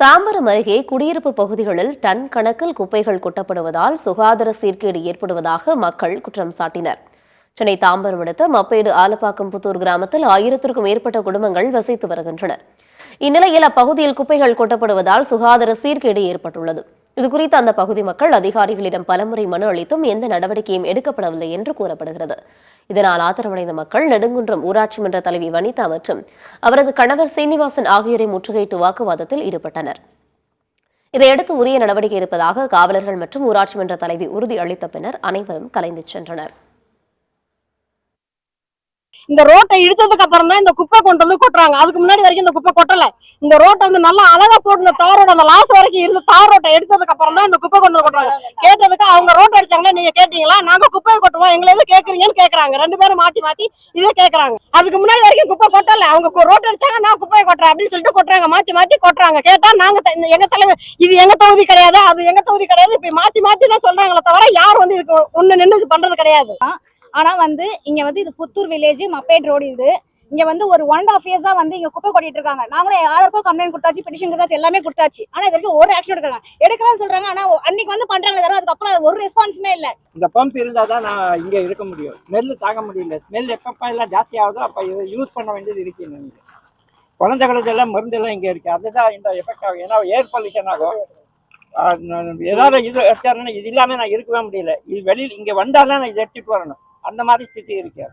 தாம்பரம் அருகே குடியிருப்பு பகுதிகளில் டன் கணக்கில் குப்பைகள் கொட்டப்படுவதால் சுகாதார சீர்கேடு ஏற்படுவதாக மக்கள் குற்றம் சாட்டினர். சென்னை தாம்பரம் அடுத்த மப்பேடு ஆலப்பாக்கம் புத்தூர் கிராமத்தில் 1000க்கும் மேற்பட்ட குடும்பங்கள் வசித்து வருகின்றனர். இந்நிலையில் அப்பகுதியில் குப்பைகள் கொட்டப்படுவதால் சுகாதார சீர்கேடு ஏற்பட்டுள்ளது. இதுகுறித்து அந்த பகுதி மக்கள் அதிகாரிகளிடம் பலமுறை மனு அளித்தும் எந்த நடவடிக்கையும் எடுக்கப்படவில்லை என்று கூறப்படுகிறது. இதனால் ஆத்திரமடைந்த மக்கள் நெடுங்குன்றம் ஊராட்சி மன்ற தலைவி வனிதா மற்றும் அவரது கணவர் சீனிவாசன் ஆகியோரை முற்றுகையிட்டு வாக்குவாதத்தில் ஈடுபட்டனர். இதையடுத்து உரிய நடவடிக்கை எடுப்பதாக காவலர்கள் மற்றும் ஊராட்சி மன்ற தலைவி உறுதி அளித்த பின்னர் அனைவரும் கலைந்து சென்றனர். இந்த ரோட்டை இடிச்சதுக்கு அப்புறம் தான் இந்த குப்பை கொண்டு வந்து கொட்டுறாங்க. அதுக்கு முன்னாடி வரைக்கும் இந்த குப்பை கொட்டல. இந்த ரோட்டை வந்து நல்லா அழகா போட்டு இந்த தாரோட அந்த லாஸ் வரைக்கும் இருந்து தார் ரோட்டை எடுத்ததுக்கு அப்புறம் தான் இந்த குப்பை கொண்டு வந்து கொட்டுறாங்க. கேட்டதுக்கு அவங்க ரோட்டை அடிச்சாங்களா, நீங்க கேட்டீங்களா, நாங்க குப்பையை கொட்டுவோம், எங்களை எது கேக்குறீங்கன்னு கேக்குறாங்க. ரெண்டு பேரும் மாத்தி மாத்தி இதே கேக்குறாங்க. அதுக்கு முன்னாடி வரைக்கும் குப்பை கொட்டல. அவங்க ரோட்டை அடிச்சாங்க, நான் குப்பையை கொட்டுறேன் அப்படின்னு சொல்லிட்டு கொட்டுறாங்க. மாத்தி மாத்தி கொட்டுறாங்க. கேட்டா நாங்க எங்க தலைவர் இது எங்க தொகுதி கிடையாது, அது எங்க தொகுதி கிடையாது, இப்படி மாத்தி மாத்தி தான் சொல்றாங்களே தவிர யார் வந்து இதுக்கு ஒண்ணு நின்று பண்றது கிடையாது. ஆனா இங்க இது புத்தூர் வில்லேஜ் மப்பேட் ரோடு. இது இங்க ஒரு 1.5 இயர்ஸா இங்க குப்பை கொட்டிட்டு இருக்காங்க. நாங்களே யாருக்கும் கம்ப்ளைண்ட் கொடுத்தாச்சு, பெட்டிஷன் கொடுத்தாச்சு, எல்லாமே கொடுத்தாச்சு. ஆனா இது வரைக்கும் ஒரு ஆக்ஷன் எடுக்கிறேன்னு சொல்றாங்க. ஆனா அன்னைக்கு பண்றாங்க, அதுக்கப்புறம் ஒரு ரெஸ்பான்ஸுமே இல்ல. இந்த பம்ப் இருந்தாதான் நான் இங்க இருக்க முடியும். நெல் தாங்க முடியல. நெல் எப்பப்ப எல்லாம் ஜாஸ்தி ஆகுதோ அப்ப யூஸ் பண்ண வேண்டியது இருக்கு. குழந்தைகளுக்கு எல்லாம் மருந்து எல்லாம் இங்க இருக்கு. அதுதான் இந்த எஃபெக்ட் ஆகும். ஏன்னா ஏர் பொல்யூஷன் ஆகும். ஏதாவது இது எடுத்தாருன்னா இது இல்லாம நான் இருக்கவே முடியல. இது வெளியில் இங்க வந்தாலும் நான் இதை எடுத்துட்டு வரணும். அந்த மாதிரி ஸ்திதி இருக்கு.